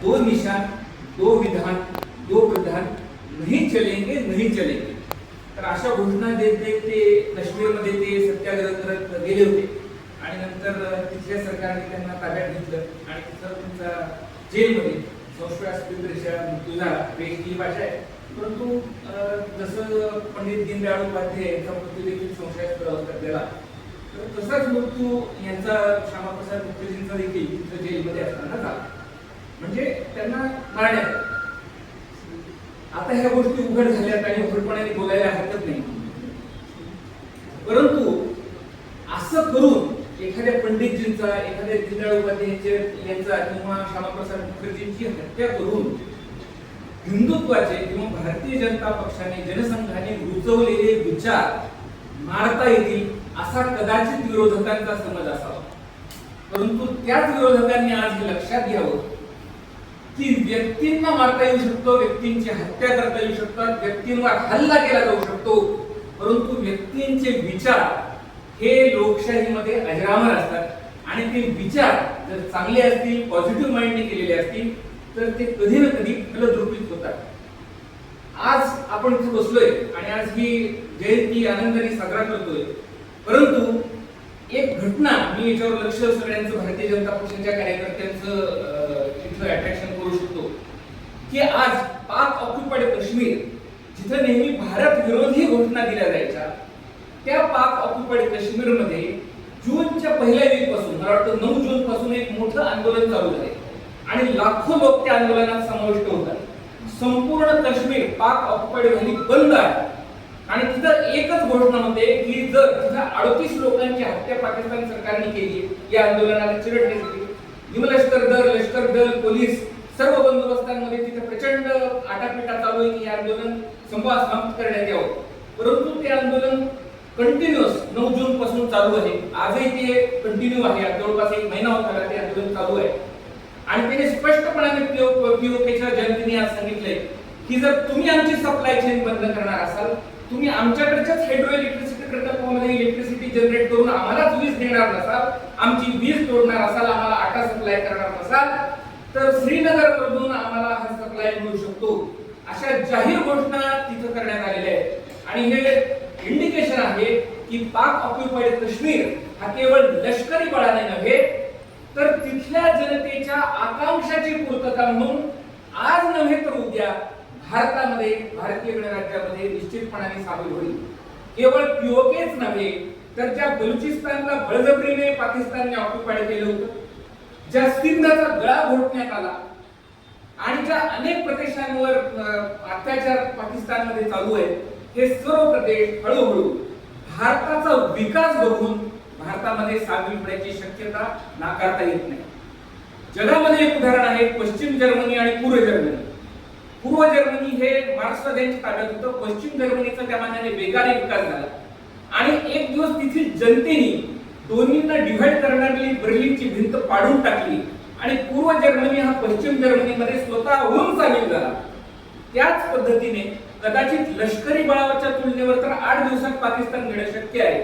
दो निशान, दो विधान, दो प्रधान, नहीं चलेंगे नहीं चलेंगे. तर अशा घोषणा देत देत ते काश्मीरमध्ये ते सत्याग्रह करत गेले होते आणि नंतर तिथल्या सरकारने त्यांना ताब्यात घेतलं आणि तिथं तुमचा जेलमध्ये संशयास्पद मृत्यू झाला. वेगळी भाषा आहे, परंतु जसं पंडित दीनदयाळ उपाध्याय यांचा मृत्यू देखील संशयास्पद अवस्थेत गेला, तर तसाच मृत्यू यांचा श्यामाप्रसाद मुखर्जींचा देखील तिथं जेलमध्ये असताना झाला. म्हणजे त्यांना मारण्यात आलं. आता ह्या गोष्टी उघड झाल्यात आणि उघडपणाने बोलायला हरकत नाही, परंतु असं करून एखाद्या पंडितजींचा, एखाद्या दीनदयाळ उपाध्याय यांचा किंवा श्यामाप्रसाद मुखर्जींची हत्या करून हिंदुत्वाचे किंवा भारतीय जनता पक्षाने, जनसंघाने रुजवलेले विचार मारता येतील असा कदाचित विरोधकांचा समज असावा. परंतु त्याच विरोधकांनी आज हे लक्षात घ्यावं की व्यक्तींना मारता येऊ शकतो, व्यक्तींची हत्या करता येऊ शकतात, व्यक्तींवर हल्ला केला जाऊ शकतो, परंतु व्यक्तींचे विचार हे लोकशाहीमध्ये अजरामर असतात आणि ते विचार जर चांगले असतील, पॉझिटिव्ह माइंडने केलेले असतील, तर ते कधी ना कधी फलद्रुपित होतात. आज आपण इथे बसलोय आणि आज ही जयंती आनंदाने साजरा करतोय, परंतु एक घटना मी याच्यावर लक्ष सगळ्यांचं, भारतीय जनता पक्षाच्या कार्यकर्त्यांचं इथं अट्रॅक्शन करू शकतो की आज पाक ऑक्युपाईड काश्मीर, जिथं नेहमी भारत विरोधी घोषणा दिल्या जायच्या, त्या पाक ऑक्युपाईड काश्मीरमध्ये जूनच्या पहिल्या वीक पासून, मला वाटतं 9 जून पासून एक मोठं आंदोलन चालू झाले आणि लाखो लोक त्या आंदोलनात समाविष्ट होतात. संपूर्ण काश्मीर पाक ऑक्युपाईड व्हॅली बंद आहे आणि तिथं एकच घोषणा होते की जर तिथं 38 लोकांची हत्या पाकिस्तान सरकारने केली या आंदोलनाला चिरडण्यासाठी, निमलष्कर दल, लष्कर दल, पोलीस सर्व बंदोबस्तांमध्ये तिथे प्रचंड आटापिटा चालू आहे की हे आंदोलन समाप्त करण्यात यावं. परंतु ते आंदोलन कंटिन्युअस 9 जून पासून चालू आहे. आजही ते कंटिन्यू आहे. जवळपास 1 महिना होत आला ते आंदोलन चालू आहे आणि त्याने स्पष्टपणाने पीओकेच्या जनतेने आज सांगितलंय की जर तुम्ही आमची सप्लाय चेन बंद करणार असाल, तुम्ही आमच्याकडच्याच हायड्रो इलेक्ट्रिसिटी प्रकल्पामध्ये इलेक्ट्रिसिटी जनरेट करून आम्हालाच वीज देणार नसाल, आमची वीज तोडणार असाल, आम्हाला आटा सप्लाय करणार नसाल, तर श्रीनगरमधून आम्हाला हा सप्लाय मिळू शकतो. अशा जाहीर घोषणा तिथं करण्यात आलेल्या आहेत आणि हे इंडिकेशन आहे की पाक ऑक्युपाईड काश्मीर हा केवळ लष्करी बळाने नव्हे तर तिथल्या जनतेच्या आकांक्षाची पूर्तता म्हणून आज नव्हे तर उद्या भारतामध्ये, भारतीय गणराज्यामध्ये निश्चितपणाने सामील होईल. केवळ पीओकेच नव्हे तर ज्या बलुचिस्तानला बळजबरीने पाकिस्तानने ऑक्युपाईड केलं होतं, ज्या सिंधचा गळा घोटण्यात आला आणि ज्या अनेक प्रदेशांवर अत्याचार पाकिस्तानमध्ये चालू आहे, हे सर्व प्रदेश हळूहळू भारताचा विकास बघून भारतामध्ये सामील होण्याची शक्यता नाकारता येत नाही. जगामध्ये एक उदाहरण आहे पश्चिम जर्मनी आणि पूर्व जर्मनी. पूर्व जर्मनी हे मार्क्सवाद्यांच्या ताब्यात होतं, पश्चिम जर्मनीचा त्या मानाने वेगाने विकास झाला आणि एक दिवस तिथील जनतेने दोन्हींना डिव्हाइड करणारी बर्लिनची भिंत पाडून टाकली आणि पूर्व जर्मनी हा पश्चिम जर्मनीमध्ये स्वतःहून सामील झाला. त्याच पद्धतीने कदाचित लष्करी बळावरच्या तुलनेवर तर 8 दिवसात पाकिस्तान घेणं शक्य आहे,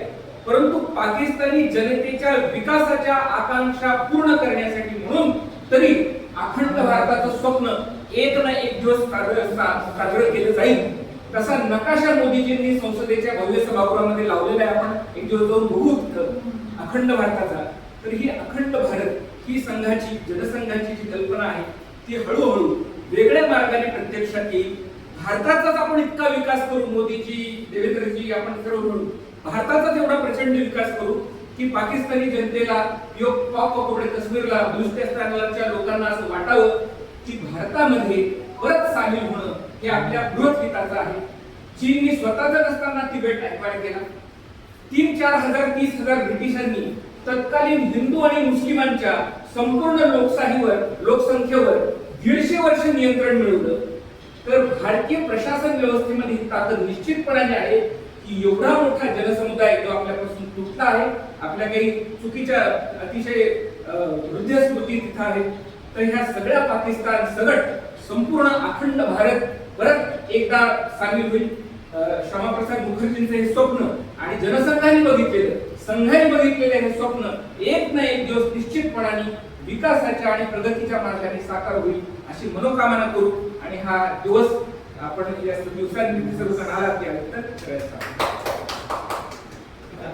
परंतु पाकिस्तानी जनतेच्या विकासाच्या आकांक्षा पूर्ण करण्यासाठी म्हणून तरी अखंड भारताचं स्वप्न एक ना एक दिवस साजरं केलं जाईल. तसा नकाशा मोदीजींनी संसदेच्या भव्य सभागृहामध्ये लावलेला आहे. आपण एक दिवस जाऊन बघू अखंड भारताचा. तर ही अखंड भारत ही संघाची, जनसंघाची जी कल्पना आहे ती हळूहळू वेगळ्या मार्गाने प्रत्यक्षात येईल. भारताचाच आपण इतका विकास करू, मोदीजी, देवेंद्रजी, आपण सर्व मिळून भारताचाच एवढा प्रचंड विकास करू की पाकिस्तानी जनतेला, पाक ऑक्युपाईड काश्मीरला, बलुचिस्तानच्या लोकांना असं वाटावं की भारतामध्ये परत सामील होणं हे आपल्या बृहत हिताचं आहे. चीनने स्वतःचा नसताना तिबेट अक्वायर केला. 3-4 हजार 30 हजार ब्रिटिशांनी तत्कालीन हिंदू आणि मुस्लिमांच्या संपूर्ण लोकसंख्येवर 150 वर्ष नियंत्रण मिळवलं. तर भारतीय प्रशासन व्यवस्थेमध्ये ही ताकद निश्चितपणाने आहे की एवढा मोठा जनसमुदाय जो आपल्यापासून तुटला आहे, आपल्या काही चुकीच्या अतिशय हृदय स्मृती तिथं आहे, तर ह्या सगळ्या पाकिस्तान सगट संपूर्ण अखंड भारत परत एकदा सामील होईल. श्यामाप्रसाद मुखर्जींचं हे स्वप्न आणि जनसंघाने बघितलेलं, संघाने बघितलेलं हे स्वप्न एक ना एक दिवस निश्चितपणाने विकासाच्या आणि प्रगतीच्या मार्गाने साकार होईल अशी मनोकामना करू आणि हा दिवस आपण या दिवसानिमित्त सर्वजण आलात त्याबद्दल